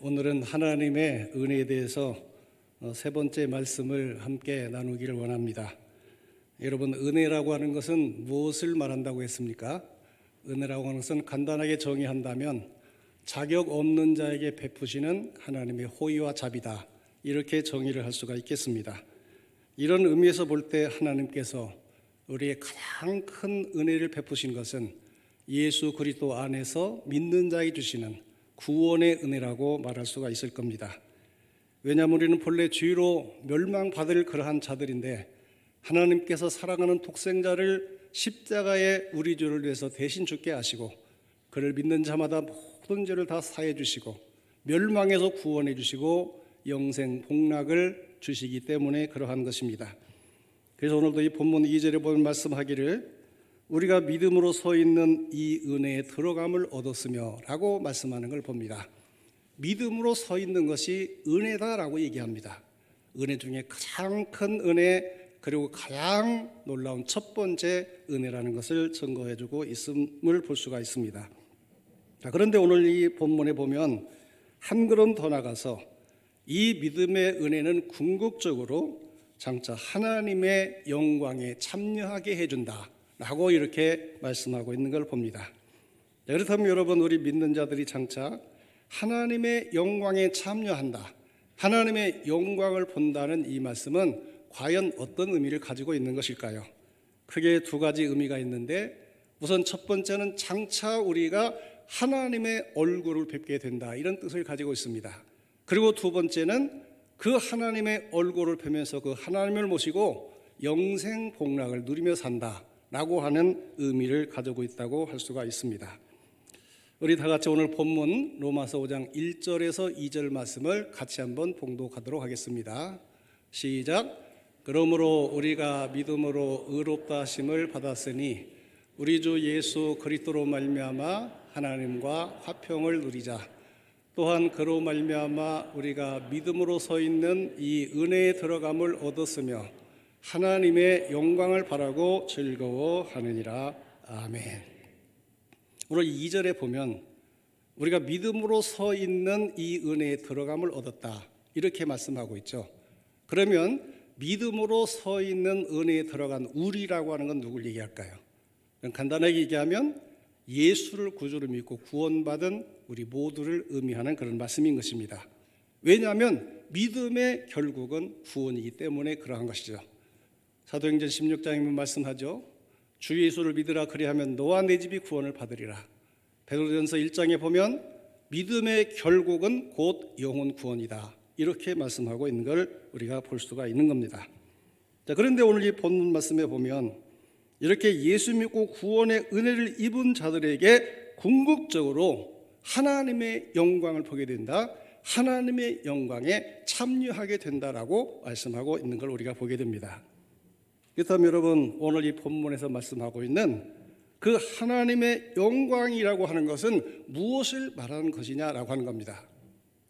오늘은 하나님의 은혜에 대해서 세 번째 말씀을 함께 나누기를 원합니다. 여러분, 은혜라고 하는 것은 무엇을 말한다고 했습니까? 은혜라고 하는 것은 간단하게 정의한다면 자격 없는 자에게 베푸시는 하나님의 호의와 자비다, 이렇게 정의를 할 수가 있겠습니다. 이런 의미에서 볼 때 하나님께서 우리의 가장 큰 은혜를 베푸신 것은 예수 그리스도 안에서 믿는 자에게 주시는 구원의 은혜라고 말할 수가 있을 겁니다. 왜냐하면 우리는 본래 죄로 멸망받을 그러한 자들인데 하나님께서 사랑하는 독생자를 십자가에 우리 죄를 위해서 대신 죽게 하시고 그를 믿는 자마다 모든 죄를 다 사해 주시고 멸망에서 구원해 주시고 영생 복락을 주시기 때문에 그러한 것입니다. 그래서 오늘도 이 본문 2절에 보면 말씀하기를 우리가 믿음으로 서 있는 이 은혜에 들어감을 얻었으며 라고 말씀하는 걸 봅니다. 믿음으로 서 있는 것이 은혜다라고 얘기합니다. 은혜 중에 가장 큰 은혜, 그리고 가장 놀라운 첫 번째 은혜라는 것을 증거해주고 있음을 볼 수가 있습니다. 그런데 오늘 이 본문에 보면 한 걸음 더 나가서 이 믿음의 은혜는 궁극적으로 장차 하나님의 영광에 참여하게 해준다 라고 이렇게 말씀하고 있는 걸 봅니다. 그렇다면 여러분, 우리 믿는 자들이 장차 하나님의 영광에 참여한다, 하나님의 영광을 본다는 이 말씀은 과연 어떤 의미를 가지고 있는 것일까요? 크게 두 가지 의미가 있는데, 우선 첫 번째는 장차 우리가 하나님의 얼굴을 뵙게 된다, 이런 뜻을 가지고 있습니다. 그리고 두 번째는 그 하나님의 얼굴을 뵈면서 그 하나님을 모시고 영생 복락을 누리며 산다 라고 하는 의미를 가지고 있다고 할 수가 있습니다. 우리 다 같이 오늘 본문 로마서 5장 1절에서 2절 말씀을 같이 한번 봉독하도록 하겠습니다. 시작. 그러므로 우리가 믿음으로 의롭다 하심을 받았으니 우리 주 예수 그리스도로 말미암아 하나님과 화평을 누리자. 또한 그로 말미암아 우리가 믿음으로 서 있는 이 은혜에 들어감을 얻었으며 하나님의 영광을 바라고 즐거워하느니라. 아멘. 오늘 2절에 보면 우리가 믿음으로 서 있는 이 은혜에 들어감을 얻었다, 이렇게 말씀하고 있죠. 그러면 믿음으로 서 있는 은혜에 들어간 우리라고 하는 건 누굴 얘기할까요? 간단하게 얘기하면 예수를 구주로 믿고 구원받은 우리 모두를 의미하는 그런 말씀인 것입니다. 왜냐하면 믿음의 결국은 구원이기 때문에 그러한 것이죠. 사도행전 16장에 말씀하죠. 주 예수를 믿으라, 그리하면 너와 내 집이 구원을 받으리라. 베드로전서 1장에 보면 믿음의 결국은 곧 영혼 구원이다, 이렇게 말씀하고 있는 걸 우리가 볼 수가 있는 겁니다. 그런데 오늘 이 본문 말씀에 보면 이렇게 예수 믿고 구원의 은혜를 입은 자들에게 궁극적으로 하나님의 영광을 보게 된다, 하나님의 영광에 참여하게 된다라고 말씀하고 있는 걸 우리가 보게 됩니다. 그렇다면 여러분, 오늘 이 본문에서 말씀하고 있는 그 하나님의 영광이라고 하는 것은 무엇을 말하는 것이냐라고 하는 겁니다.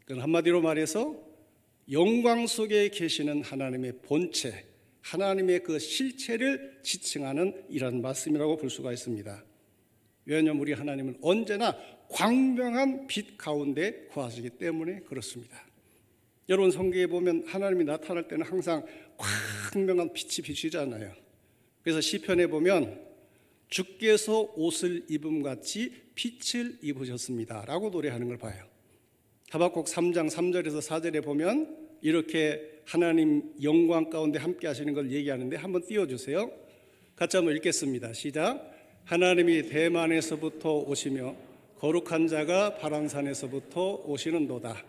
그건 한마디로 말해서 영광 속에 계시는 하나님의 본체, 하나님의 그 실체를 지칭하는 이런 말씀이라고 볼 수가 있습니다. 왜냐하면 우리 하나님은 언제나 광명한 빛 가운데 거하시기 때문에 그렇습니다. 여러분, 성경에 보면 하나님이 나타날 때는 항상 광명한 빛이 비치잖아요. 그래서 시편에 보면 주께서 옷을 입음같이 빛을 입으셨습니다 라고 노래하는 걸 봐요. 하박국 3장 3절에서 4절에 보면 이렇게 하나님 영광 가운데 함께 하시는 걸 얘기하는데, 한번 띄워주세요. 같이 한번 읽겠습니다. 시작. 하나님이 대만에서부터 오시며 거룩한 자가 바람산에서부터 오시는도다.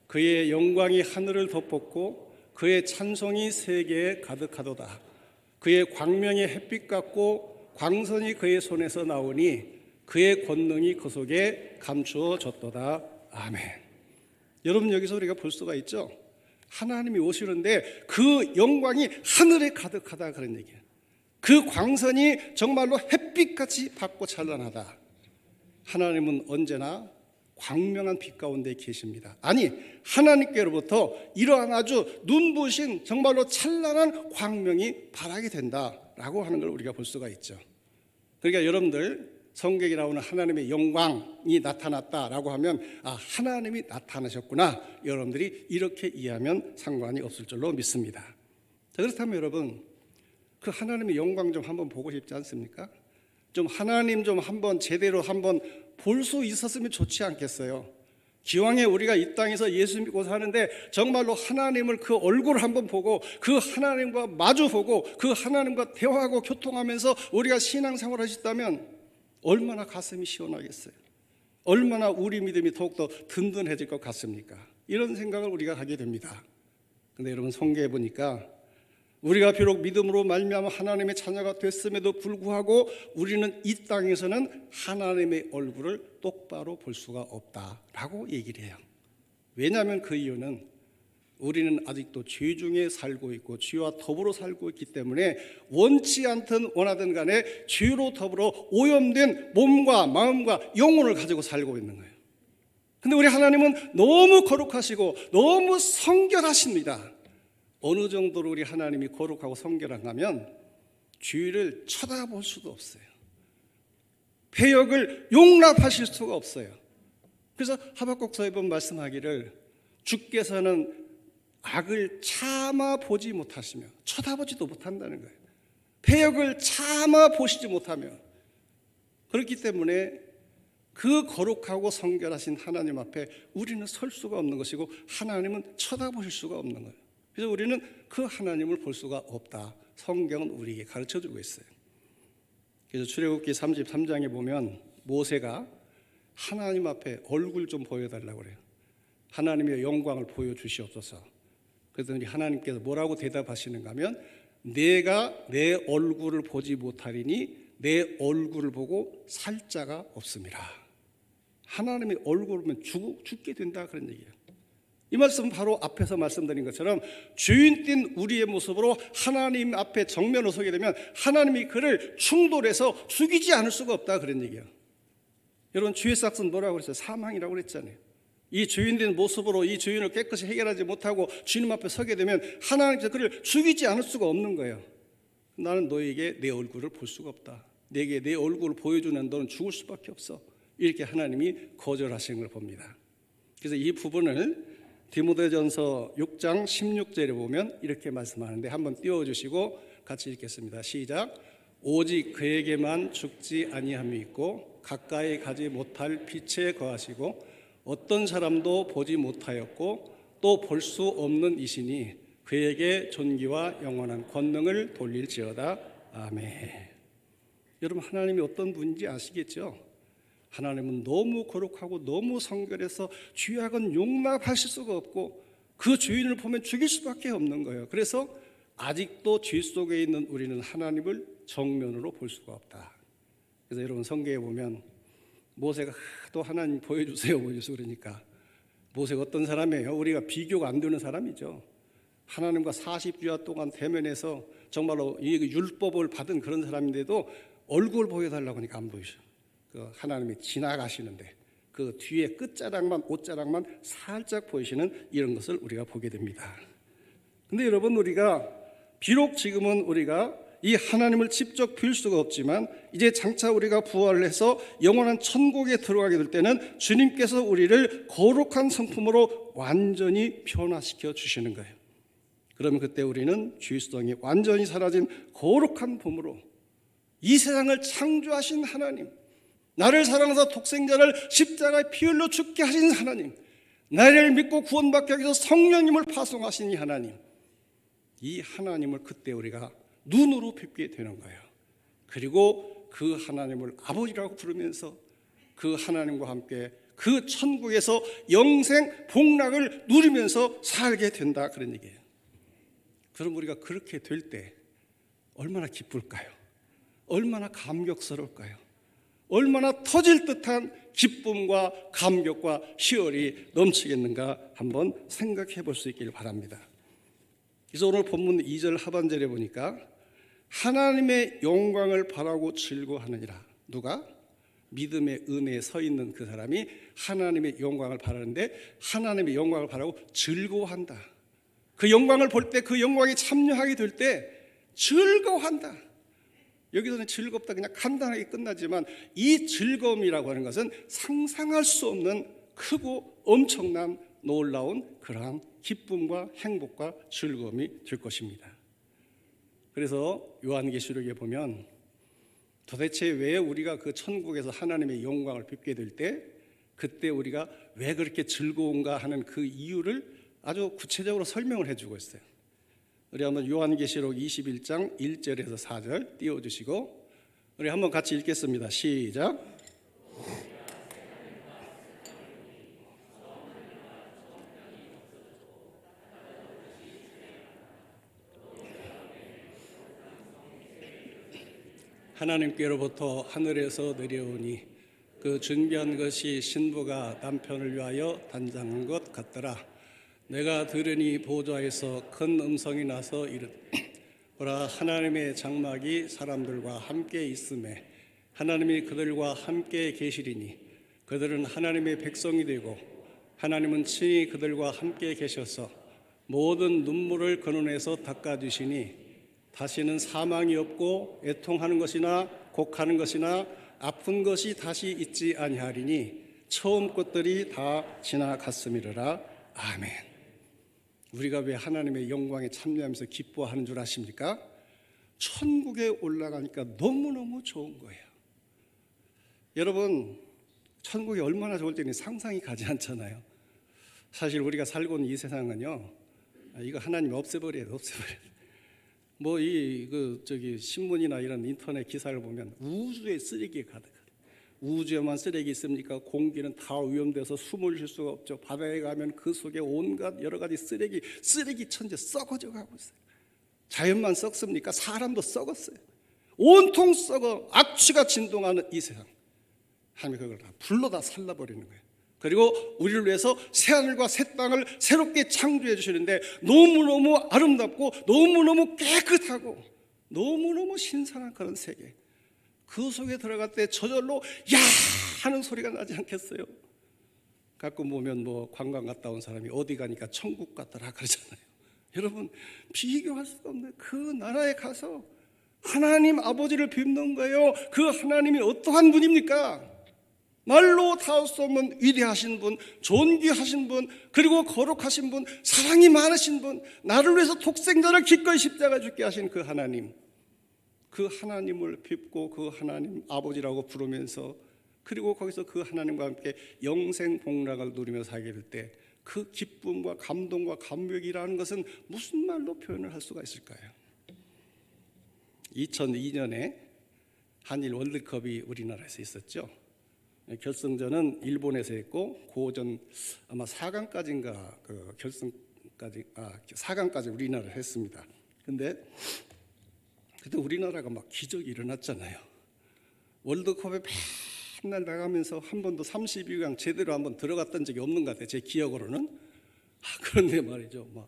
그의 영광이 하늘을 덮었고 그의 찬송이 세계에 가득하도다. 그의 광명이 햇빛 같고 광선이 그의 손에서 나오니 그의 권능이 그 속에 감추어졌도다. 아멘. 여러분, 여기서 우리가 볼 수가 있죠. 하나님이 오시는데 그 영광이 하늘에 가득하다, 그런 얘기예요. 그 광선이 정말로 햇빛같이 밝고 찬란하다. 하나님은 언제나 광명한 빛 가운데 계십니다. 아니, 하나님께로부터 이러한 아주 눈부신 정말로 찬란한 광명이 발하게 된다라고 하는 걸 우리가 볼 수가 있죠. 그러니까 여러분들, 성경에 나오는 하나님의 영광이 나타났다라고 하면 하나님이 나타나셨구나, 여러분들이 이렇게 이해하면 상관이 없을 줄로 믿습니다. 자, 그렇다면 여러분, 그 하나님의 영광 좀 한번 보고 싶지 않습니까? 좀 하나님 좀 한번 제대로 한번 볼 수 있었으면 좋지 않겠어요? 기왕에 우리가 이 땅에서 예수 믿고 사는데 정말로 하나님을 그 얼굴을 한번 보고 그 하나님과 마주보고 그 하나님과 대화하고 교통하면서 우리가 신앙생활을 하셨다면 얼마나 가슴이 시원하겠어요? 얼마나 우리 믿음이 더욱더 든든해질 것 같습니까? 이런 생각을 우리가 하게 됩니다. 그런데 여러분, 성경에 보니까 우리가 비록 믿음으로 말미암아 하나님의 자녀가 됐음에도 불구하고 우리는 이 땅에서는 하나님의 얼굴을 똑바로 볼 수가 없다라고 얘기를 해요. 왜냐하면 그 이유는 우리는 아직도 죄 중에 살고 있고 죄와 더불어 살고 있기 때문에 원치 않든 원하든 간에 죄로 더불어 오염된 몸과 마음과 영혼을 가지고 살고 있는 거예요. 근데 우리 하나님은 너무 거룩하시고 너무 성결하십니다. 어느 정도로 우리 하나님이 거룩하고 성결한가면 죄를 쳐다볼 수도 없어요. 패역을 용납하실 수가 없어요. 그래서 하박국서에 보면 말씀하기를 주께서는 악을 참아 보지 못하시며 쳐다보지도 못한다는 거예요. 패역을 참아 보시지 못하며, 그렇기 때문에 그 거룩하고 성결하신 하나님 앞에 우리는 설 수가 없는 것이고 하나님은 쳐다보실 수가 없는 거예요. 그래서 우리는 그 하나님을 볼 수가 없다, 성경은 우리에게 가르쳐주고 있어요. 그래서 출애굽기 33장에 보면 모세가 하나님 앞에 얼굴 좀 보여달라고 그래요. 하나님의 영광을 보여주시옵소서. 그랬더니 하나님께서 뭐라고 대답하시는가 하면 내가 내 얼굴을 보지 못하리니 내 얼굴을 보고 살 자가 없음이라. 하나님의 얼굴을 보면 죽게 된다, 그런 얘기예요. 이 말씀은 바로 앞에서 말씀드린 것처럼 죄인된 우리의 모습으로 하나님 앞에 정면으로 서게 되면 하나님이 그를 충돌해서 죽이지 않을 수가 없다, 그런 얘기예요. 여러분, 죄의 삭은 뭐라고 그랬어요? 사망이라고 그랬잖아요. 이 죄인된 모습으로 이 죄인을 깨끗이 해결하지 못하고 주님 앞에 서게 되면 하나님께서 그를 죽이지 않을 수가 없는 거예요. 나는 너에게 내 얼굴을 볼 수가 없다, 내게 내 얼굴을 보여주는 너는 죽을 수밖에 없어, 이렇게 하나님이 거절하시는 걸 봅니다. 그래서 이 부분을 디모데전서 6장 16절에 보면 이렇게 말씀하는데 한번 띄워주시고 같이 읽겠습니다. 시작. 오직 그에게만 죽지 아니함이 있고 가까이 가지 못할 빛에 거하시고 어떤 사람도 보지 못하였고 또 볼 수 없는 이시니 그에게 존귀와 영원한 권능을 돌릴지어다. 아멘. 여러분, 하나님이 어떤 분인지 아시겠죠? 하나님은 너무 거룩하고 너무 성결해서 죄악은 용납하실 수가 없고 그 죄인을 보면 죽일 수밖에 없는 거예요. 그래서 아직도 죄 속에 있는 우리는 하나님을 정면으로 볼 수가 없다. 그래서 여러분, 성경에 보면 모세가 또 하나님 보여주세요 그러니까 모세가 어떤 사람이에요? 우리가 비교가 안 되는 사람이죠. 하나님과 40주야 동안 대면해서 정말로 이 율법을 받은 그런 사람인데도 얼굴 보여달라고 하니까 안 보이셔. 그 하나님이 지나가시는데 그 뒤에 끝자락만, 옷자락만 살짝 보이시는 이런 것을 우리가 보게 됩니다. 근데 여러분, 우리가 비록 지금은 우리가 이 하나님을 직접 뵐 수가 없지만 이제 장차 우리가 부활을 해서 영원한 천국에 들어가게 될 때는 주님께서 우리를 거룩한 성품으로 완전히 변화시켜 주시는 거예요. 그러면 그때 우리는 죄성이 완전히 사라진 거룩한 몸으로 이 세상을 창조하신 하나님, 나를 사랑하사 독생자를 십자가에 피 흘려 죽게 하신 하나님, 나를 믿고 구원받게 하기 위해서 성령님을 파송하신 이 하나님, 이 하나님을 그때 우리가 눈으로 뵙게 되는 거예요. 그리고 그 하나님을 아버지라고 부르면서 그 하나님과 함께 그 천국에서 영생 복락을 누리면서 살게 된다, 그런 얘기예요. 그럼 우리가 그렇게 될 때 얼마나 기쁠까요? 얼마나 감격스러울까요? 얼마나 터질 듯한 기쁨과 감격과 희열이 넘치겠는가 한번 생각해 볼 수 있기를 바랍니다. 그래서 오늘 본문 2절 하반절에 보니까 하나님의 영광을 바라고 즐거워하느니라. 누가? 믿음의 은혜에 서 있는 그 사람이 하나님의 영광을 바라는데 하나님의 영광을 바라고 즐거워한다. 그 영광을 볼 때, 그 영광에 참여하게 될 때 즐거워한다. 여기서는 즐겁다 그냥 간단하게 끝나지만 이 즐거움이라고 하는 것은 상상할 수 없는 크고 엄청난 놀라운 그러한 기쁨과 행복과 즐거움이 될 것입니다. 그래서 요한계시록에 보면 도대체 왜 우리가 그 천국에서 하나님의 영광을 뵙게 될 때 그때 우리가 왜 그렇게 즐거운가 하는 그 이유를 아주 구체적으로 설명을 해주고 있어요. 우리 한번 요한계시록 21장 1절에서 4절 띄워주시고 우리 한번 같이 읽겠습니다. 시작. 하나님께로부터 하늘에서 내려오니 그 준비한 것이 신부가 남편을 위하여 단장한 것 같더라. 내가 들으니 보좌에서 큰 음성이 나서 이르되 보라, 하나님의 장막이 사람들과 함께 있음에 하나님이 그들과 함께 계시리니 그들은 하나님의 백성이 되고 하나님은 친히 그들과 함께 계셔서 모든 눈물을 그 눈에서 닦아주시니 다시는 사망이 없고 애통하는 것이나 곡하는 것이나 아픈 것이 다시 있지 아니하리니 처음 것들이 다 지나갔음이로라. 아멘. 우리가 왜 하나님의 영광에 참여하면서 기뻐하는 줄 아십니까? 천국에 올라가니까 너무너무 좋은 거예요. 여러분, 천국이 얼마나 좋을 때는 상상이 가지 않잖아요. 사실 우리가 살고 있는 이 세상은요, 이거 하나님 없애버려야 돼. 뭐 신문이나 이런 인터넷 기사를 보면 우주에 쓰레기에 가득하다. 우주에만 쓰레기 있습니까? 공기는 다 오염돼서 숨을 쉴 수가 없죠. 바다에 가면 그 속에 온갖 여러 가지 쓰레기 천재 썩어져 가고 있어요. 자연만 썩습니까? 사람도 썩었어요. 온통 썩어 악취가 진동하는 이 세상. 하나님이 그걸 다 불로 다 살라버리는 거예요. 그리고 우리를 위해서 새하늘과 새 땅을 새롭게 창조해 주시는데 너무너무 아름답고 너무너무 깨끗하고 너무너무 신선한 그런 세계, 그 속에 들어갈 때 저절로 야 하는 소리가 나지 않겠어요? 가끔 보면 뭐 관광 갔다 온 사람이 어디 가니까 천국 같더라 그러잖아요. 여러분, 비교할 수가 없는 그 나라에 가서 하나님 아버지를 뵙는 거예요. 그 하나님이 어떠한 분입니까? 말로 다 수 없는 위대하신 분, 존귀하신 분, 그리고 거룩하신 분, 사랑이 많으신 분, 나를 위해서 독생자를 기꺼이 십자가에 죽게 하신 그 하나님, 그 하나님을 뵙고 그 하나님 아버지라고 부르면서, 그리고 거기서 그 하나님과 함께 영생 복락을 누리며 살게 될 때 그 기쁨과 감동과 감격이라는 것은 무슨 말로 표현을 할 수가 있을까요? 2002년에 한일 월드컵이 우리나라에서 있었죠. 결승전은 일본에서 했고 고전 아마 4강까지인가 그 결승까지 4강까지 우리나라를 했습니다. 근데 그때 우리나라가 막 기적이 일어났잖아요. 월드컵에 맨날 나가면서 한 번도 32강 제대로 한번 들어갔던 적이 없는 것 같아요. 제 기억으로는. 그런데 말이죠. 막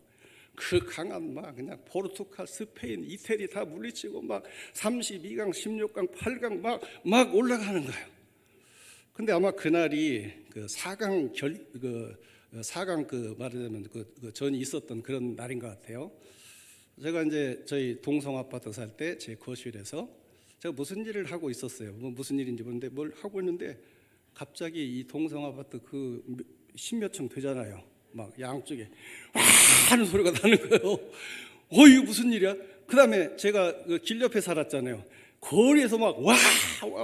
그 강한 막 그냥 포르투갈, 스페인, 이태리 다 물리치고 막 32강, 16강, 8강 막 올라가는 거예요. 근데 아마 그날이 그 4강 말하자면 그 전이 있었던 그런 날인 것 같아요. 제가 이제 저희 동성 아파트 살 때 제 거실에서 제가 무슨 일을 하고 있었어요. 무슨 일인지 모르는데 뭘 하고 있는데 갑자기 이 동성 아파트 그 십몇 층 되잖아요. 막 양쪽에 와 하는 소리가 나는 거예요. 이거 무슨 일이야? 그다음에 제가 그 길 옆에 살았잖아요. 거리에서 막 와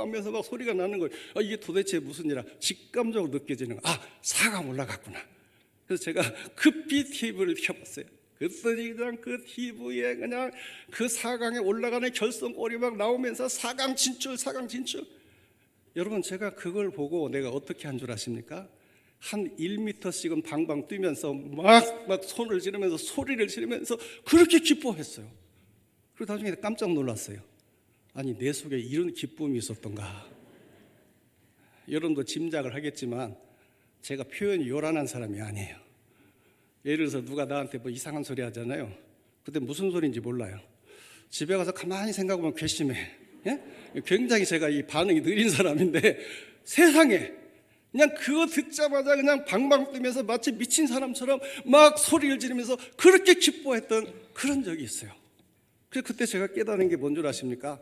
하면서 막 소리가 나는 거예요. 이게 도대체 무슨 일이야? 직감적으로 느껴지는 거야. 4강 올라갔구나. 그래서 제가 급히 TV를 켜봤어요. 그랬더니 그냥 그 TV에 그냥 그 4강에 올라가는 결승골이 막 나오면서 4강 진출. 여러분, 제가 그걸 보고 내가 어떻게 한 줄 아십니까? 한 1m씩은 방방 뛰면서 막 손을 지르면서 소리를 지르면서 그렇게 기뻐했어요. 그리고 나중에 깜짝 놀랐어요. 아니, 내 속에 이런 기쁨이 있었던가. 여러분도 짐작을 하겠지만 제가 표현이 요란한 사람이 아니에요. 예를 들어서 누가 나한테 뭐 이상한 소리 하잖아요. 그때 무슨 소리인지 몰라요. 집에 가서 가만히 생각하면 괘씸해. 예? 굉장히 제가 이 반응이 느린 사람인데 세상에 그냥 그거 듣자마자 그냥 방방 뛰면서 마치 미친 사람처럼 막 소리를 지르면서 그렇게 기뻐했던 그런 적이 있어요. 그래서 그때 제가 깨달은 게 뭔 줄 아십니까?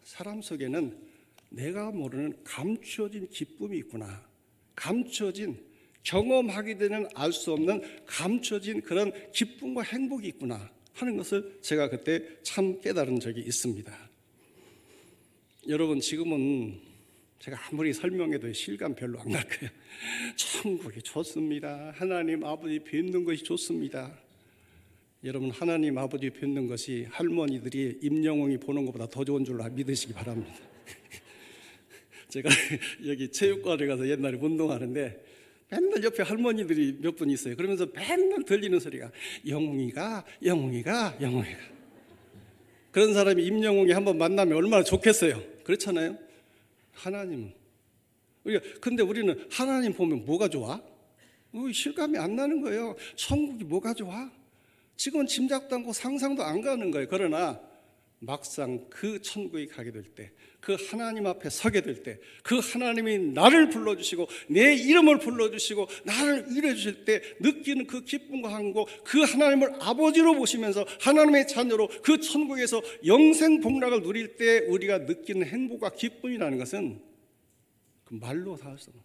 사람 속에는 내가 모르는 감추어진 기쁨이 있구나. 감추어진, 경험하게 되는 알 수 없는 감추어진 그런 기쁨과 행복이 있구나 하는 것을 제가 그때 참 깨달은 적이 있습니다. 여러분, 지금은 제가 아무리 설명해도 실감 별로 안 갈 거예요. 천국이 좋습니다. 하나님 아버지 뵙는 것이 좋습니다. 여러분, 하나님 아버지 뵙는 것이 할머니들이 임영웅이 보는 것보다 더 좋은 줄로 믿으시기 바랍니다. 제가 여기 체육관에 가서 옛날에 운동하는데 맨날 옆에 할머니들이 몇 분 있어요. 그러면서 맨날 들리는 소리가 영웅이가 영웅이가 영웅이가. 그런 사람이 임영웅이 한번 만나면 얼마나 좋겠어요. 그렇잖아요. 하나님은 근데 우리는 하나님 보면 뭐가 좋아? 실감이 안 나는 거예요. 천국이 뭐가 좋아? 지금은 짐작도 않고 상상도 안 가는 거예요. 그러나 막상 그 천국에 가게 될 때, 그 하나님 앞에 서게 될 때, 그 하나님이 나를 불러주시고 내 이름을 불러주시고 나를 위로해 주실 때 느끼는 그 기쁨과 행복, 그 하나님을 아버지로 보시면서 하나님의 자녀로 그 천국에서 영생 복락을 누릴 때 우리가 느끼는 행복과 기쁨이라는 것은 그 말로 다 할 수 없는,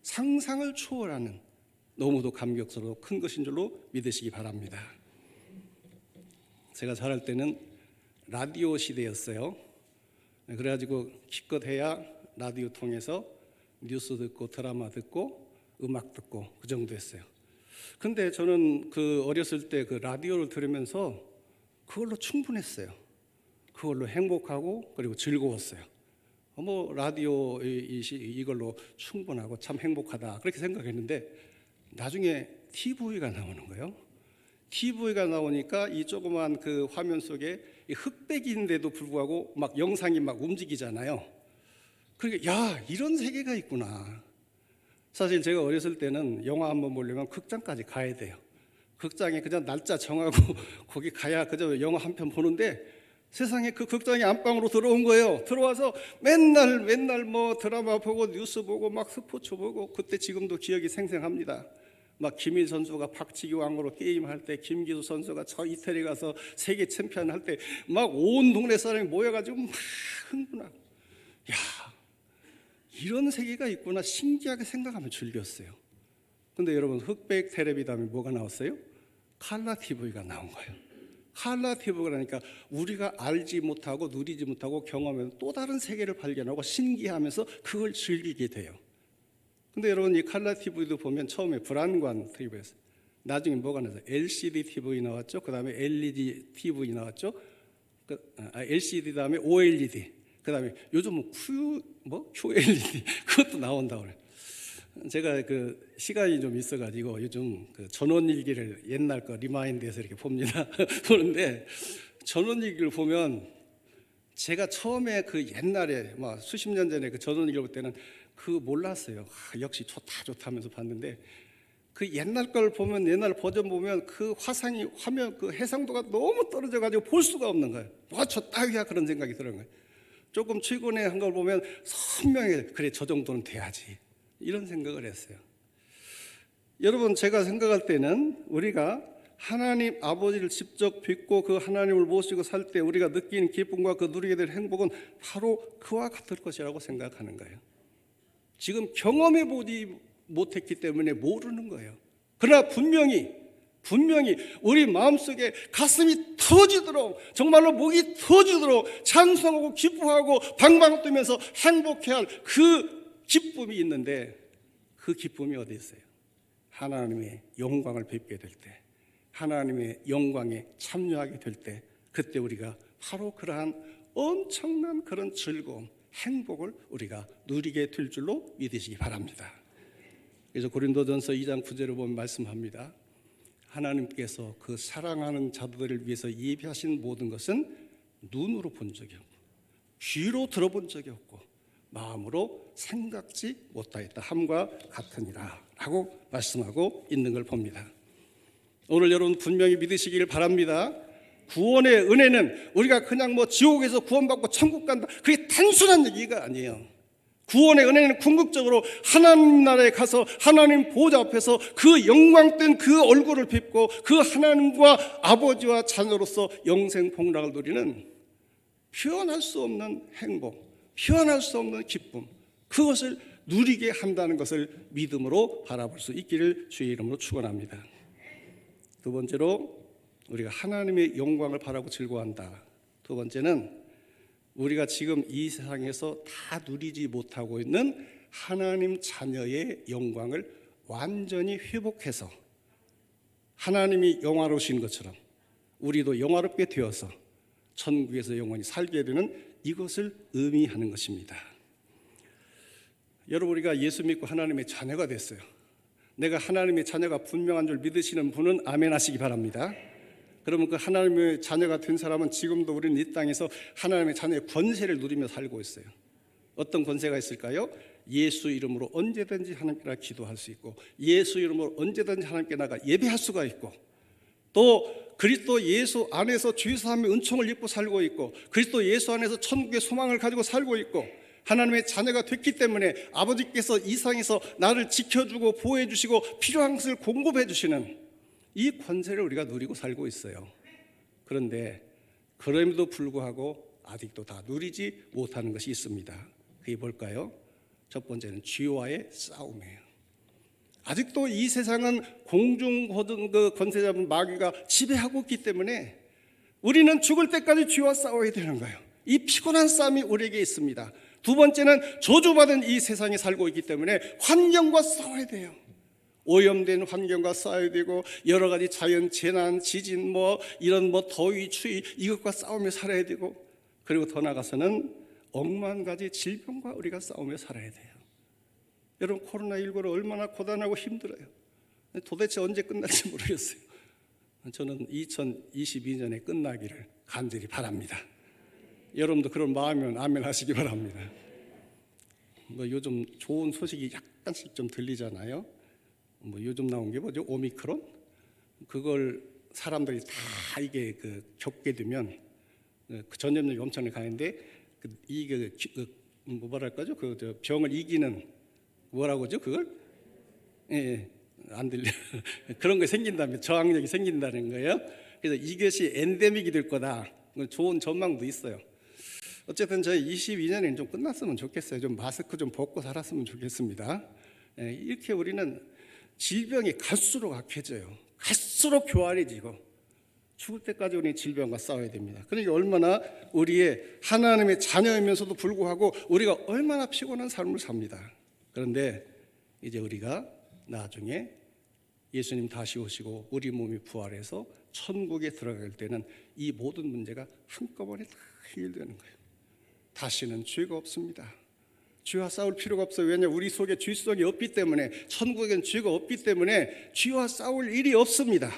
상상을 초월하는 너무도 감격스러워 큰 것인 줄로 믿으시기 바랍니다. 제가 자랄 때는 라디오 시대였어요. 그래가지고 기껏 해야 라디오 통해서 뉴스 듣고 드라마 듣고 음악 듣고 그 정도였어요. 근데 저는 그 어렸을 때 그 라디오를 들으면서 그걸로 충분했어요. 그걸로 행복하고 그리고 즐거웠어요. 라디오 이걸로 충분하고 참 행복하다 그렇게 생각했는데 나중에 TV가 나오는 거예요. TV가 나오니까 이 조그만 그 화면 속에 흑백인데도 불구하고 막 영상이 막 움직이잖아요. 그러니까 야, 이런 세계가 있구나. 사실 제가 어렸을 때는 영화 한번 보려면 극장까지 가야 돼요. 극장에 그냥 날짜 정하고 거기 가야 그저 영화 한 편 보는데 세상에 그 극장의 안방으로 들어온 거예요. 들어와서 맨날 뭐 드라마 보고 뉴스 보고 막 스포츠 보고 그때 지금도 기억이 생생합니다. 막 김일 선수가 박치기 왕으로 게임할 때 김기수 선수가 저 이태리 가서 세계 챔피언 할 때 막 온 동네 사람이 모여가지고 막 흥분하고 야, 이런 세계가 있구나 신기하게 생각하며 즐겼어요. 근데 여러분 흑백 텔레비 다음에 뭐가 나왔어요? 칼라 TV가 나온 거예요. 칼라 TV가 그러니까 우리가 알지 못하고 누리지 못하고 경험하면 또 다른 세계를 발견하고 신기하면서 그걸 즐기게 돼요. 근데 여러분 이 칼라 TV도 보면 처음에 브란관 TV였어요. 나중에 뭐가 나왔어요? LCD TV 나왔죠. 그 다음에 LED TV 나왔죠. LCD 다음에 OLED. 그 다음에 요즘은 QLED 그것도 나온다고 그래요. 제가 그 시간이 좀 있어가지고 요즘 그 전원일기를 옛날 거 리마인드해서 이렇게 봅니다. 보는데 전원일기를 보면 제가 처음에 그 옛날에 막 수십 년 전에 그 전원일기를 볼 때는 그 몰랐어요. 역시 좋다 하면서 봤는데 그 옛날 걸 보면 옛날 버전 보면 그 화상이 화면 그 해상도가 너무 떨어져가지고 볼 수가 없는 거예요. 저 딱이야 그런 생각이 드는 거예요. 조금 최근에 한 걸 보면 선명해. 그래 저 정도는 돼야지 이런 생각을 했어요. 여러분 제가 생각할 때는 우리가 하나님 아버지를 직접 뵙고 그 하나님을 모시고 살 때 우리가 느끼는 기쁨과 그 누리게 될 행복은 바로 그와 같을 것이라고 생각하는 거예요. 지금 경험해 보지 못했기 때문에 모르는 거예요. 그러나 분명히 우리 마음속에 가슴이 터지도록 정말로 목이 터지도록 찬송하고 기뻐하고 방방 뛰면서 행복해야 할 그 기쁨이 있는데 그 기쁨이 어디 있어요? 하나님의 영광을 뵙게 될 때, 하나님의 영광에 참여하게 될 때, 그때 우리가 바로 그러한 엄청난 그런 즐거움, 행복을 우리가 누리게 될 줄로 믿으시기 바랍니다. 그래서 고린도전서 2장 9절을 보면 말씀합니다. 하나님께서 그 사랑하는 자들을 위해서 예비하신 모든 것은 눈으로 본 적이 없고 귀로 들어본 적이 없고 마음으로 생각지 못하였다 함과 같으니라 라고 말씀하고 있는 걸 봅니다. 오늘 여러분 분명히 믿으시길 바랍니다. 구원의 은혜는 우리가 그냥 지옥에서 구원받고 천국 간다 그게 단순한 얘기가 아니에요. 구원의 은혜는 궁극적으로 하나님 나라에 가서 하나님 보좌 앞에서 그 영광된 그 얼굴을 뵙고 그 하나님과 아버지와 자녀로서 영생 복락을 누리는 표현할 수 없는 행복, 표현할 수 없는 기쁨, 그것을 누리게 한다는 것을 믿음으로 바라볼 수 있기를 주의 이름으로 축원합니다. 두 번째로 우리가 하나님의 영광을 바라고 즐거워한다. 두 번째는 우리가 지금 이 세상에서 다 누리지 못하고 있는 하나님 자녀의 영광을 완전히 회복해서 하나님이 영화로우신 것처럼 우리도 영화롭게 되어서 천국에서 영원히 살게 되는 이것을 의미하는 것입니다. 여러분, 우리가 예수 믿고 하나님의 자녀가 됐어요. 내가 하나님의 자녀가 분명한 줄 믿으시는 분은 아멘 하시기 바랍니다. 그러면 그 하나님의 자녀가 된 사람은 지금도 우리는 이 땅에서 하나님의 자녀의 권세를 누리며 살고 있어요. 어떤 권세가 있을까요? 예수 이름으로 언제든지 하나님께 나가 기도할 수 있고, 예수 이름으로 언제든지 하나님께 나가 예배할 수가 있고, 또 그리스도 예수 안에서 주의 사함의 은총을 입고 살고 있고, 그리스도 예수 안에서 천국의 소망을 가지고 살고 있고, 하나님의 자녀가 됐기 때문에 아버지께서 이 세상에서 나를 지켜주고 보호해 주시고 필요한 것을 공급해 주시는 이 권세를 우리가 누리고 살고 있어요. 그런데 그럼에도 불구하고 아직도 다 누리지 못하는 것이 있습니다. 그게 뭘까요? 첫 번째는 죄와의 싸움이에요. 아직도 이 세상은 공중 권세 잡은 마귀가 지배하고 있기 때문에 우리는 죽을 때까지 죄와 싸워야 되는 거예요. 이 피곤한 싸움이 우리에게 있습니다. 두 번째는 저주받은 이 세상에 살고 있기 때문에 환경과 싸워야 돼요. 오염된 환경과 싸워야 되고, 여러 가지 자연 재난, 지진, 이런 더위, 추위, 이것과 싸우며 살아야 되고, 그리고 더 나아가서는 억만 가지 질병과 우리가 싸우며 살아야 돼요. 여러분, 코로나19로 얼마나 고단하고 힘들어요. 도대체 언제 끝날지 모르겠어요. 저는 2022년에 끝나기를 간절히 바랍니다. 여러분도 그런 마음이면 아멘 하시기 바랍니다. 요즘 좋은 소식이 약간씩 좀 들리잖아요. 요즘 나온 게 뭐죠? 오미크론? 그걸 사람들이 다 이게 겪게 되면 전염력이 엄청나게 가는데, 이게 뭐랄까죠? 병을 이기는 뭐라고죠? 그걸? 예, 안 들려. 그런 거 생긴다면 저항력이 생긴다는 거예요. 그래서 이것이 엔데믹이 될 거다. 좋은 전망도 있어요. 어쨌든 저희 22년에는 좀 끝났으면 좋겠어요. 좀 마스크 좀 벗고 살았으면 좋겠습니다. 예, 이렇게 우리는 질병이 갈수록 악해져요. 갈수록 교활해지고 죽을 때까지 우리 질병과 싸워야 됩니다. 그러니까 얼마나 우리의 하나님의 자녀이면서도 불구하고 우리가 얼마나 피곤한 삶을 삽니다. 그런데 이제 우리가 나중에 예수님 다시 오시고 우리 몸이 부활해서 천국에 들어갈 때는 이 모든 문제가 한꺼번에 다 해결되는 거예요. 다시는 죄가 없습니다. 죄와 싸울 필요가 없어요. 왜냐하면 우리 속에 죄성이 없기 때문에, 천국엔 죄가 없기 때문에 죄와 싸울 일이 없습니다.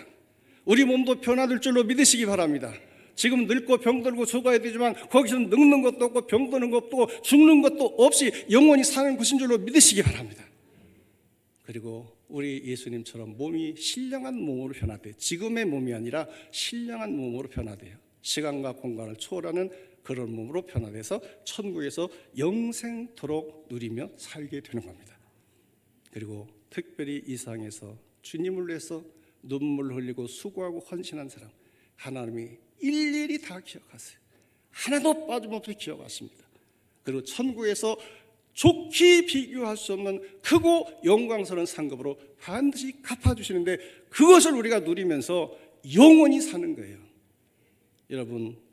우리 몸도 변화될 줄로 믿으시기 바랍니다. 지금 늙고 병들고 죽어야 되지만 거기서 늙는 것도 없고 병드는 것도 없고 죽는 것도 없이 영원히 사는 것인 줄로 믿으시기 바랍니다. 그리고 우리 예수님처럼 몸이 신령한 몸으로 변화돼요. 지금의 몸이 아니라 신령한 몸으로 변화돼요. 시간과 공간을 초월하는 그런 몸으로 변화돼서 천국에서 영생토록 누리며 살게 되는 겁니다. 그리고 특별히 이 세상에서 주님을 위해서 눈물 흘리고 수고하고 헌신한 사람, 하나님이 일일이 다 기억하세요. 하나도 빠짐없이 기억하십니다. 그리고 천국에서 좋게 비교할 수 없는 크고 영광스러운 상급으로 반드시 갚아주시는데, 그것을 우리가 누리면서 영원히 사는 거예요. 여러분,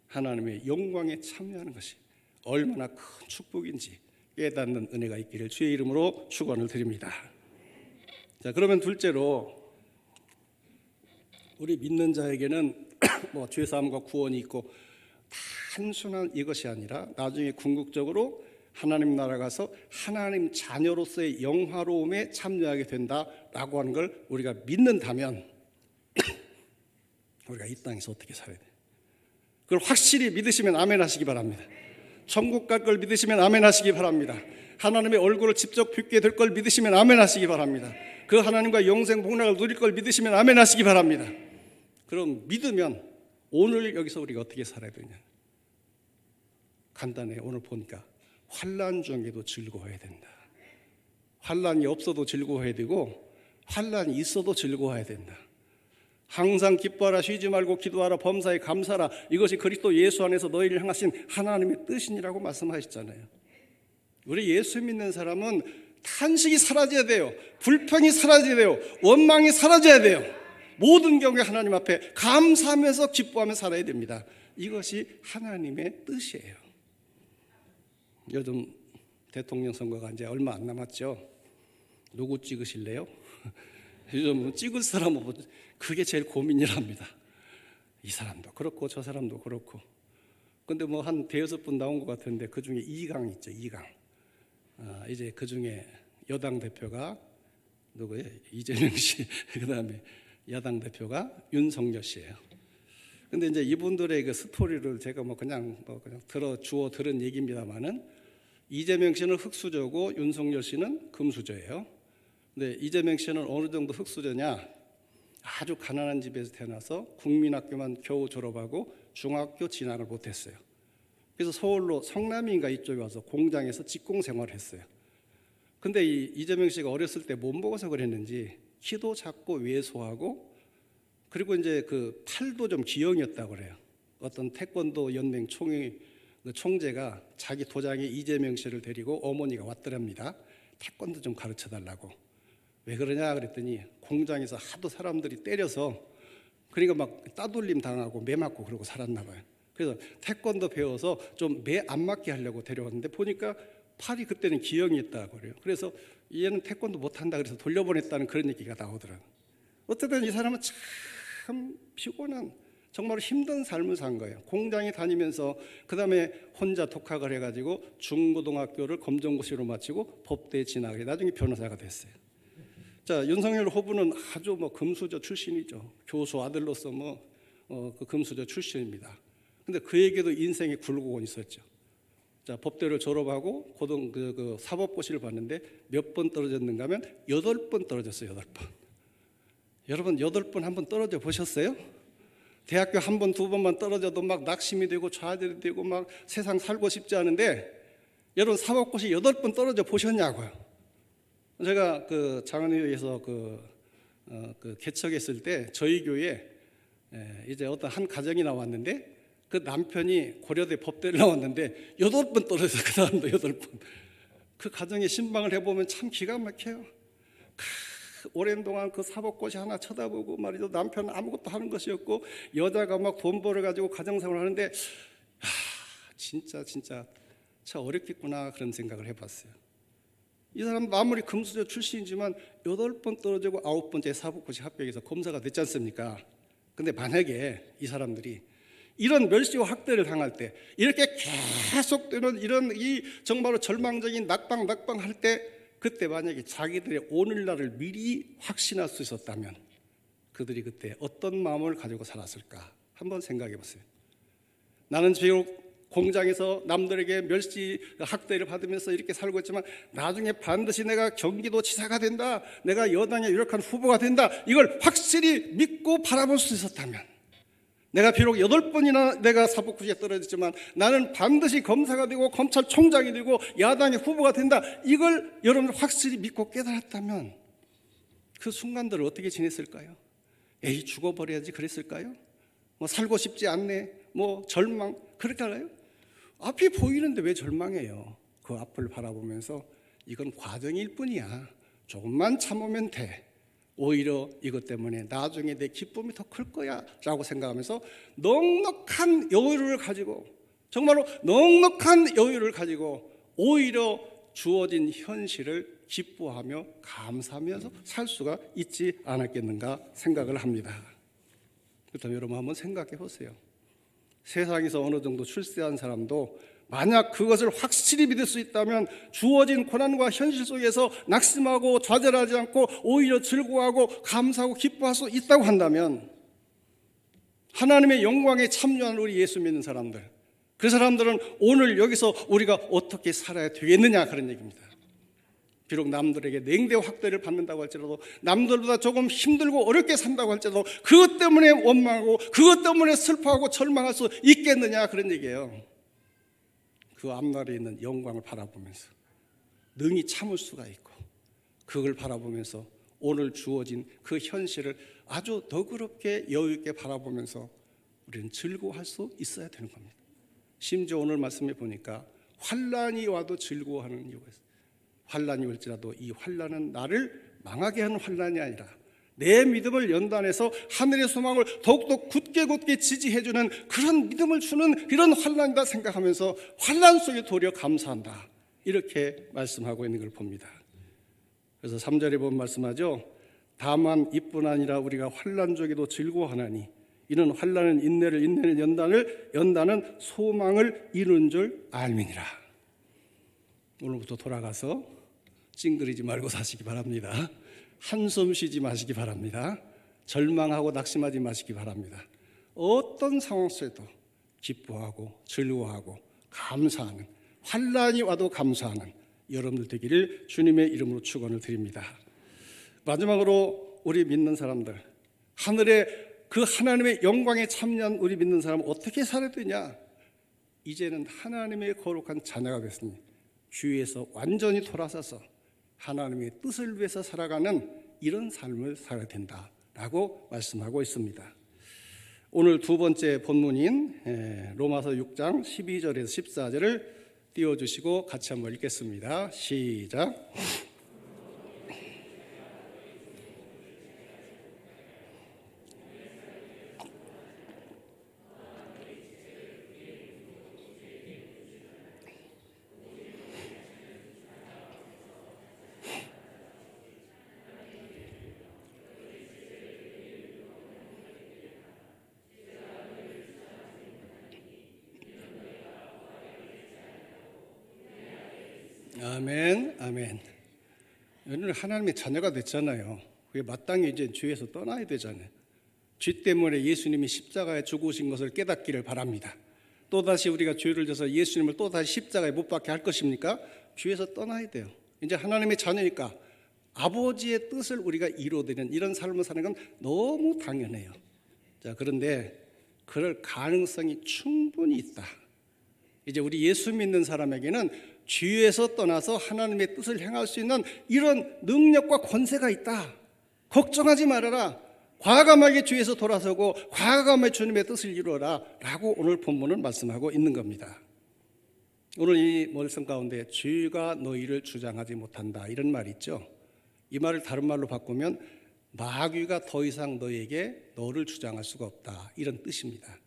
하나님의 영광에 참여하는 것이 얼마나 큰 축복인지 깨닫는 은혜가 있기를 주의 이름으로 축원을 드립니다. 자, 그러면 둘째로, 우리 믿는 자에게는 죄사함과 구원이 있고 단순한 이것이 아니라 나중에 궁극적으로 하나님 나라 가서 하나님 자녀로서의 영화로움에 참여하게 된다라고 하는 걸 우리가 믿는다면 우리가 이 땅에서 어떻게 살아야 돼요? 그걸 확실히 믿으시면 아멘 하시기 바랍니다. 천국 갈 걸 믿으시면 아멘 하시기 바랍니다. 하나님의 얼굴을 직접 뵙게 될 걸 믿으시면 아멘 하시기 바랍니다. 그 하나님과 영생 복락을 누릴 걸 믿으시면 아멘 하시기 바랍니다. 그럼 믿으면 오늘 여기서 우리가 어떻게 살아야 되냐? 간단해. 오늘 보니까 환난 중에도 즐거워야 된다. 환난이 없어도 즐거워야 되고 환난이 있어도 즐거워야 된다. 항상 기뻐하라, 쉬지 말고 기도하라, 범사에 감사하라. 이것이 그리스도 예수 안에서 너희를 향하신 하나님의 뜻이니라고 말씀하셨잖아요. 우리 예수 믿는 사람은 탄식이 사라져야 돼요. 불평이 사라져야 돼요. 원망이 사라져야 돼요. 모든 경우에 하나님 앞에 감사하면서 기뻐하며 살아야 됩니다. 이것이 하나님의 뜻이에요. 요즘 대통령 선거가 이제 얼마 안 남았죠. 누구 찍으실래요? 요즘 찍을 사람은 그게 제일 고민이랍니다. 이 사람도 그렇고 저 사람도 그렇고. 근데 뭐 한 대여섯 분 나온 것 같은데 그 중에 2강 있죠. 2강. 이제 그 중에 여당 대표가 누구예요? 이재명 씨. 그다음에 야당 대표가 윤석열 씨예요. 근데 이제 이분들의 그 스토리를 제가 그냥 주워 들은 얘기입니다만은, 이재명 씨는 흙수저고 윤석열 씨는 금수저예요. 근데 이재명 씨는 어느 정도 흙수저냐? 아주 가난한 집에서 태어나서 국민학교만 겨우 졸업하고 중학교 진학을 못했어요. 그래서 서울로 성남인가 이쪽에 와서 공장에서 직공 생활을 했어요. 근데 이재명 씨가 어렸을 때 못 먹어서 그랬는지 키도 작고 왜소하고, 그리고 이제 그 팔도 좀 기형이었다고 그래요. 어떤 태권도 연맹 총재가 자기 도장에 이재명 씨를 데리고 어머니가 왔더랍니다. 태권도 좀 가르쳐 달라고. 왜 그러냐 그랬더니 공장에서 하도 사람들이 때려서, 그러니까 막 따돌림 당하고 매 맞고 그러고 살았나 봐요. 그래서 태권도 배워서 좀 매 안 맞게 하려고 데려왔는데 보니까 팔이 그때는 기형이었다고 그래요. 그래서 얘는 태권도 못한다 그래서 돌려보냈다는 그런 얘기가 나오더라고요. 어쨌든 이 사람은 참 피곤한, 정말 힘든 삶을 산 거예요. 공장에 다니면서 그다음에 혼자 독학을 해가지고 중고등학교를 검정고시로 마치고 법대에 진학해 나중에 변호사가 됐어요. 자, 윤석열 후보는 아주 금수저 출신이죠. 교수 아들로서 그 금수저 출신입니다. 근데 그에게도 인생의 굴곡은 있었죠. 자, 법대를 졸업하고 그 사법고시를 봤는데 몇 번 떨어졌는가 하면 8번 떨어졌어요. 8번. 여러분 8번 한 번 떨어져 보셨어요? 대학교 한 번, 두 번만 떨어져도 막 낙심이 되고 좌절이 되고 막 세상 살고 싶지 않은데, 여러분 사법고시 8번 떨어져 보셨냐고요? 제가 그 장안위에서 그 개척했을 때 저희 교회에 이제 어떤 한 가정이 나왔는데, 그 남편이 고려대 법대를 나왔는데 8번 떨어져서 그 사람도 8번. 그 가정에 신방을 해보면 참 기가 막혀요. 오랜 동안 그 사법고시 하나 쳐다보고 말이죠. 남편은 아무것도 하는 것이 없고 여자가 막 돈 벌어가지고 가정생활을 하는데, 진짜 참 어렵겠구나 그런 생각을 해봤어요. 이 사람 아무리 금수저 출신이지만 8번 떨어지고 9번째 사법고시 합격해서 검사가 됐지 않습니까? 근데 만약에 이 사람들이 이런 멸시와 학대를 당할 때, 이렇게 계속되는 이런 이 정말로 절망적인 낙방 할 때, 그때 만약에 자기들의 오늘날을 미리 확신할 수 있었다면 그들이 그때 어떤 마음을 가지고 살았을까 한번 생각해 보세요. 나는 비록 공장에서 남들에게 멸시 학대를 받으면서 이렇게 살고 있지만 나중에 반드시 내가 경기도지사가 된다, 내가 여당의 유력한 후보가 된다, 이걸 확실히 믿고 바라볼 수 있었다면, 내가 비록 8번이나 내가 사법고시에 떨어졌지만 나는 반드시 검사가 되고 검찰총장이 되고 야당의 후보가 된다, 이걸 여러분들 확실히 믿고 깨달았다면 그 순간들을 어떻게 지냈을까요? 에이 죽어버려야지 그랬을까요? 살고 싶지 않네, 절망, 그럴까요? 앞이 보이는데 왜 절망해요? 그 앞을 바라보면서 이건 과정일 뿐이야, 조금만 참으면 돼, 오히려 이것 때문에 나중에 내 기쁨이 더 클 거야 라고 생각하면서 넉넉한 여유를 가지고, 정말로 넉넉한 여유를 가지고 오히려 주어진 현실을 기뻐하며 감사하면서 살 수가 있지 않았겠는가 생각을 합니다. 그렇다면 여러분 한번 생각해 보세요. 세상에서 어느 정도 출세한 사람도 만약 그것을 확실히 믿을 수 있다면 주어진 고난과 현실 속에서 낙심하고 좌절하지 않고 오히려 즐거워하고 감사하고 기뻐할 수 있다고 한다면, 하나님의 영광에 참여한 우리 예수 믿는 사람들, 그 사람들은 오늘 여기서 우리가 어떻게 살아야 되겠느냐 그런 얘기입니다. 비록 남들에게 냉대 확대를 받는다고 할지라도, 남들보다 조금 힘들고 어렵게 산다고 할지라도 그것 때문에 원망하고 그것 때문에 슬퍼하고 절망할 수 있겠느냐 그런 얘기예요. 그 앞날에 있는 영광을 바라보면서 능히 참을 수가 있고, 그걸 바라보면서 오늘 주어진 그 현실을 아주 너그럽게 여유 있게 바라보면서 우리는 즐거워할 수 있어야 되는 겁니다. 심지어 오늘 말씀에 보니까 환난이 와도 즐거워하는 이유가 있어요. 환난이 올지라도 이 환난은 나를 망하게 하는 환난이 아니라 내 믿음을 연단해서 하늘의 소망을 더욱더 굳게 지지해주는 그런 믿음을 주는 이런 환난이다 생각하면서 환난 속에 도리어 감사한다, 이렇게 말씀하고 있는 걸 봅니다. 그래서 3절에 보면 말씀하죠. 다만 이뿐 아니라 우리가 환난 중에도 즐거워하나니 이는 환난은 인내를, 인내는 연단은 소망을 이룬 줄 알미니라. 오늘부터 돌아가서 찡그리지 말고 사시기 바랍니다. 한숨 쉬지 마시기 바랍니다. 절망하고 낙심하지 마시기 바랍니다. 어떤 상황 속에도 기뻐하고 즐거워하고 감사하는, 환난이 와도 감사하는 여러분들 되기를 주님의 이름으로 축원을 드립니다. 마지막으로 우리 믿는 사람들, 하늘의 그 하나님의 영광에 참여한 우리 믿는 사람은 어떻게 살아야 되냐? 이제는 하나님의 거룩한 자녀가 됐으니 주위에서 완전히 돌아서서 하나님의 뜻을 위해서 살아가는 이런 삶을 살아야 된다라고 말씀하고 있습니다. 오늘 두 번째 본문인 로마서 6장 12절에서 14절을 띄워주시고 같이 한번 읽겠습니다. 시작. 아멘, 아멘. 오늘 하나님의 자녀가 됐잖아요. 그게 마땅히 이제 죄에서 떠나야 되잖아요. 죄 때문에 예수님이 십자가에 죽으신 것을 깨닫기를 바랍니다. 또다시 우리가 죄를 져서 예수님을 또다시 십자가에 못 박게 할 것입니까? 죄에서 떠나야 돼요. 이제 하나님의 자녀니까 아버지의 뜻을 우리가 이루어내는 이런 삶을 사는 건 너무 당연해요. 자, 그런데 그럴 가능성이 충분히 있다. 이제 우리 예수 믿는 사람에게는 죄에서 떠나서 하나님의 뜻을 행할 수 있는 이런 능력과 권세가 있다. 걱정하지 말아라. 과감하게 죄에서 돌아서고 과감하게 주님의 뜻을 이루어라 라고 오늘 본문은 말씀하고 있는 겁니다. 오늘 이 말씀 가운데 죄가 너희를 주장하지 못한다, 이런 말이 있죠. 이 말을 다른 말로 바꾸면 마귀가 더 이상 너에게 너를 주장할 수가 없다, 이런 뜻입니다.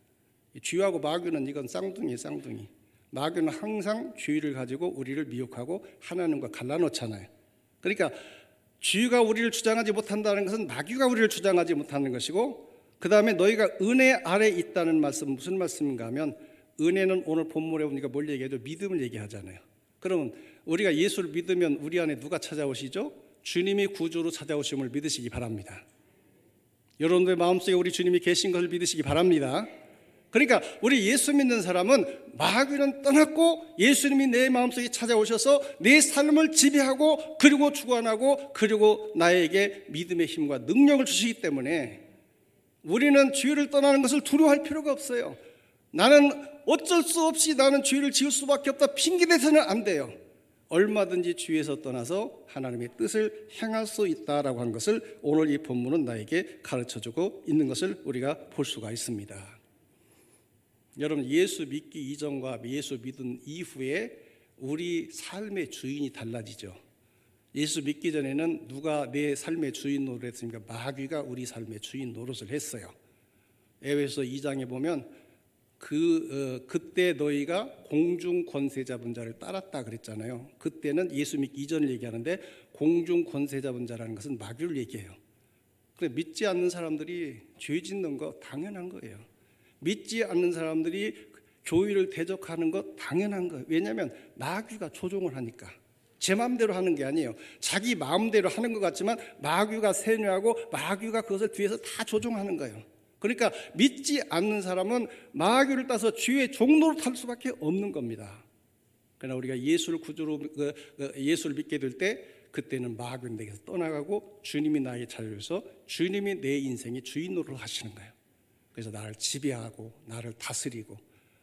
죄하고 마귀는 이건 쌍둥이에요, 쌍둥이. 마귀는 항상 죄를 가지고 우리를 미혹하고 하나님과 갈라놓잖아요. 그러니까 죄가 우리를 주장하지 못한다는 것은 마귀가 우리를 주장하지 못하는 것이고, 그 다음에 너희가 은혜 아래 있다는 말씀, 무슨 말씀인가 하면, 은혜는 오늘 본문에 보니까 뭘 얘기하죠? 믿음을 얘기하잖아요. 그러면 우리가 예수를 믿으면 우리 안에 누가 찾아오시죠? 주님이 구주로 찾아오심을 믿으시기 바랍니다. 여러분들의 마음속에 우리 주님이 계신 것을 믿으시기 바랍니다. 그러니까 우리 예수 믿는 사람은 마귀는 떠났고 예수님이 내 마음속에 찾아오셔서 내 삶을 지배하고 그리고 주관하고 그리고 나에게 믿음의 힘과 능력을 주시기 때문에 우리는 죄를 떠나는 것을 두려워할 필요가 없어요. 나는 어쩔 수 없이 나는 죄를 지을 수밖에 없다, 핑계대서는 안 돼요. 얼마든지 죄에서 떠나서 하나님의 뜻을 행할 수 있다라고 하는 것을 오늘 이 본문은 나에게 가르쳐주고 있는 것을 우리가 볼 수가 있습니다. 여러분, 예수 믿기 이전과 예수 믿은 이후에 우리 삶의 주인이 달라지죠. 예수 믿기 전에는 누가 내 삶의 주인 노릇을 했습니까? 마귀가 우리 삶의 주인 노릇을 했어요. 에베소 2장에 보면 그때 너희가 공중 권세 잡은 자를 따랐다 그랬잖아요. 그때는 예수 믿기 이전을 얘기하는데 공중 권세 잡은 자라는 것은 마귀를 얘기해요. 근데 믿지 않는 사람들이 죄 짓는 거 당연한 거예요. 믿지 않는 사람들이 교회를 대적하는 것 당연한 거예요. 왜냐하면 마귀가 조종을 하니까. 제 마음대로 하는 게 아니에요. 자기 마음대로 하는 것 같지만 마귀가 세뇌하고 마귀가 그것을 뒤에서 다 조종하는 거예요. 그러니까 믿지 않는 사람은 마귀를 따서 죄의 종로로 탈 수밖에 없는 겁니다. 그러나 우리가 예수를 구주로 예수를 믿게 될 때 그때는 마귀는 내게서 떠나가고 주님이 나에게 찾아오셔서 주님이 내 인생의 주인 노릇을 하시는 거예요. 그래서 나를 지배하고 나를 다스리고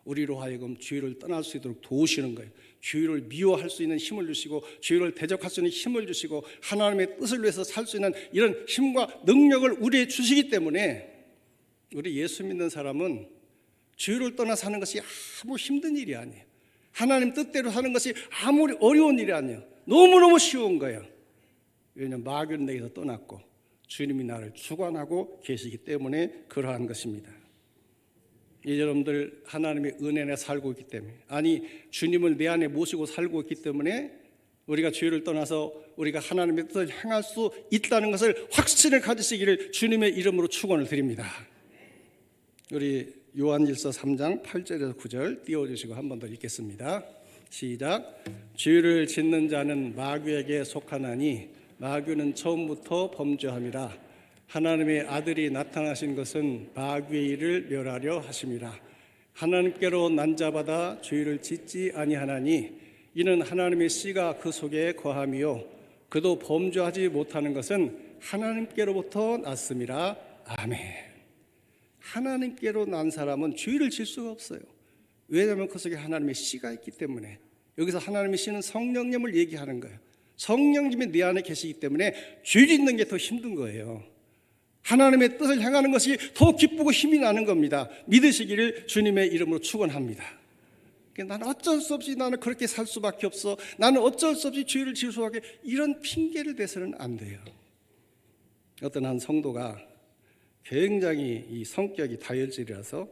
우리로 하여금 죄를 떠날 수 있도록 도우시는 거예요. 죄를 미워할 수 있는 힘을 주시고 죄를 대적할 수 있는 힘을 주시고 하나님의 뜻을 위해서 살 수 있는 이런 힘과 능력을 우리에게 주시기 때문에 우리 예수 믿는 사람은 죄를 떠나 사는 것이 아무 힘든 일이 아니에요. 하나님 뜻대로 사는 것이 아무리 어려운 일이 아니에요. 너무너무 쉬운 거예요. 왜냐하면 마귀는 내게서 떠났고 주님이 나를 주관하고 계시기 때문에 그러한 것입니다. 이제 여러분들 하나님의 은혜 안에 살고 있기 때문에, 아니 주님을 내 안에 모시고 살고 있기 때문에 우리가 죄를 떠나서 우리가 하나님의 뜻을 행할 수 있다는 것을 확신을 가지시기를 주님의 이름으로 축원을 드립니다. 우리 요한일서 3장 8절에서 9절 띄워주시고 한 번 더 읽겠습니다. 시작. 죄를 짓는 자는 마귀에게 속하나니 마귀는 처음부터 범죄함이라. 하나님의 아들이 나타나신 것은 마귀의 일을 멸하려 하심이라. 하나님께로 난자받아 죄를 짓지 아니하나니 이는 하나님의 씨가 그 속에 거함이요 그도 범죄하지 못하는 것은 하나님께로부터 났음이라. 아멘. 하나님께로 난 사람은 죄를 질 수가 없어요. 왜냐하면 그 속에 하나님의 씨가 있기 때문에. 여기서 하나님의 씨는 성령님을 얘기하는 거예요. 성령님이 내 안에 계시기 때문에 죄 짓는 게 더 힘든 거예요. 하나님의 뜻을 향하는 것이 더 기쁘고 힘이 나는 겁니다. 믿으시기를 주님의 이름으로 축원합니다. 나는 어쩔 수 없이 나는 그렇게 살 수밖에 없어. 나는 어쩔 수 없이 죄를 지을 수밖에, 이런 핑계를 대서는 안 돼요. 어떤 한 성도가 굉장히 이 성격이 다혈질이라서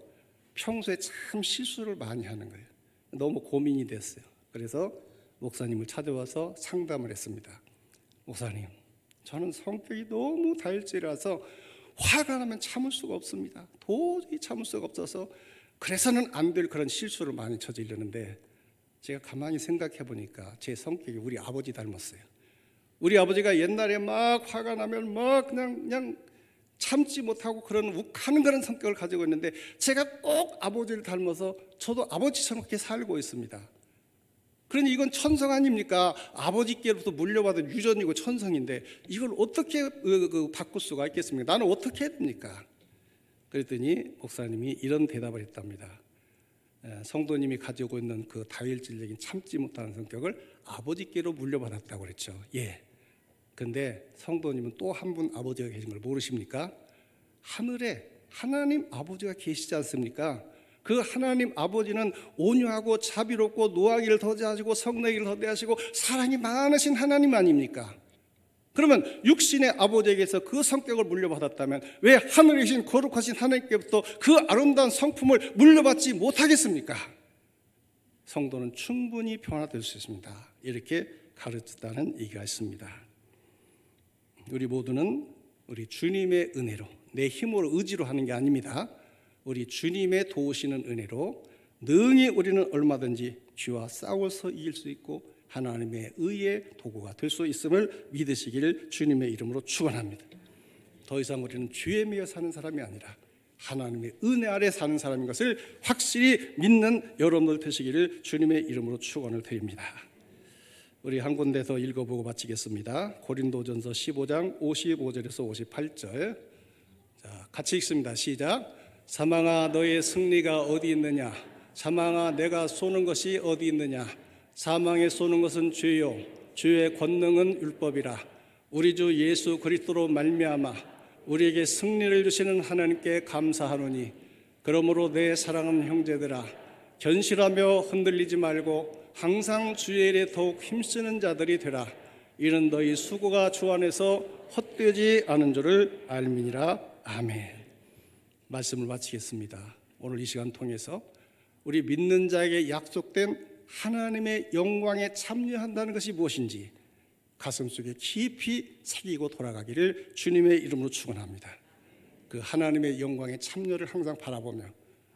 평소에 참 실수를 많이 하는 거예요. 너무 고민이 됐어요. 그래서 목사님을 찾아와서 상담을 했습니다. 목사님, 저는 성격이 너무 다혈질이라서 화가 나면 참을 수가 없습니다. 도저히 참을 수가 없어서 그래서는 안 될 그런 실수를 많이 저지르는데, 제가 가만히 생각해 보니까 제 성격이 우리 아버지 닮았어요. 우리 아버지가 옛날에 막 화가 나면 막 그냥 참지 못하고 그런 욱하는 그런 성격을 가지고 있는데, 제가 꼭 아버지를 닮아서 저도 아버지처럼 그렇게 살고 있습니다. 그러니 이건 천성 아닙니까? 아버지께로부터 물려받은 유전이고 천성인데 이걸 어떻게 바꿀 수가 있겠습니까? 나는 어떻게 해야 됩니까? 그랬더니 목사님이 이런 대답을 했답니다. 성도님이 가지고 있는 그 다혈질적인 참지 못하는 성격을 아버지께로 물려받았다고 그랬죠. 예. 근데 성도님은 또 한 분 아버지가 계신 걸 모르십니까? 하늘에 하나님 아버지가 계시지 않습니까? 그 하나님 아버지는 온유하고 자비롭고 노하기를 더디하시고 성내기를 더디하시고 사랑이 많으신 하나님 아닙니까? 그러면 육신의 아버지에게서 그 성격을 물려받았다면 왜 하늘에 계신 거룩하신 하나님께부터 그 아름다운 성품을 물려받지 못하겠습니까? 성도는 충분히 변화될 수 있습니다. 이렇게 가르쳤다는 얘기가 있습니다. 우리 모두는 우리 주님의 은혜로, 내 힘으로 의지로 하는 게 아닙니다. 우리 주님의 도우시는 은혜로 능히 우리는 얼마든지 죄와 싸워서 이길 수 있고 하나님의 의의 도구가 될 수 있음을 믿으시기를 주님의 이름으로 축원합니다. 더 이상 우리는 죄에 매여 사는 사람이 아니라 하나님의 은혜 아래 사는 사람인 것을 확실히 믿는 여러분들 되시기를 주님의 이름으로 축원을 드립니다. 우리 한 군데서 읽어보고 마치겠습니다. 고린도전서 15장 55절에서 58절. 자, 같이 읽습니다. 시작. 사망아 너의 승리가 어디 있느냐? 사망아 내가 쏘는 것이 어디 있느냐? 사망에 쏘는 것은 죄요 죄의 권능은 율법이라. 우리 주 예수 그리스도로 말미암아 우리에게 승리를 주시는 하나님께 감사하노니 그러므로 내 사랑하는 형제들아 견실하며 흔들리지 말고 항상 주의 일에 더욱 힘쓰는 자들이 되라. 이는 너희 수고가 주 안에서 헛되지 않은 줄을 알미니라. 아멘. 말씀을 마치겠습니다. 오늘 이 시간 통해서 우리 믿는 자에게 약속된 하나님의 영광에 참여한다는 것이 무엇인지 가슴속에 깊이 새기고 돌아가기를 주님의 이름으로 축원합니다. 그 하나님의 영광에 참여를 항상 바라보며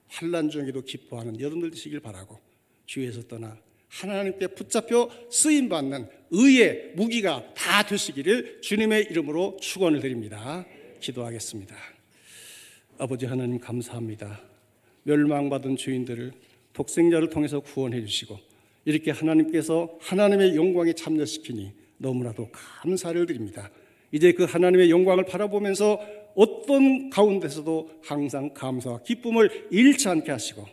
환난 중에도 기뻐하는 여러분들 되시길 바라고, 주위에서 떠나 하나님께 붙잡혀 쓰임받는 의의 무기가 다 되시기를 주님의 이름으로 축원을 드립니다. 기도하겠습니다. 아버지 하나님 감사합니다. 멸망받은 죄인들을 독생자를 통해서 구원해 주시고 이렇게 하나님께서 하나님의 영광에 참여시키니 너무나도 감사를 드립니다. 이제 그 하나님의 영광을 바라보면서 어떤 가운데서도 항상 감사와 기쁨을 잃지 않게 하시고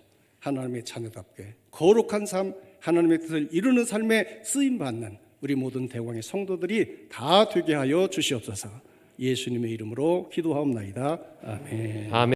하나님의 자녀답게 거룩한 삶, 하나님의 뜻을 이루는 삶에 쓰임받는 우리 모든 대왕의 성도들이 다 되게 하여 주시옵소서. 예수님의 이름으로 기도하옵나이다. 아멘. 아멘.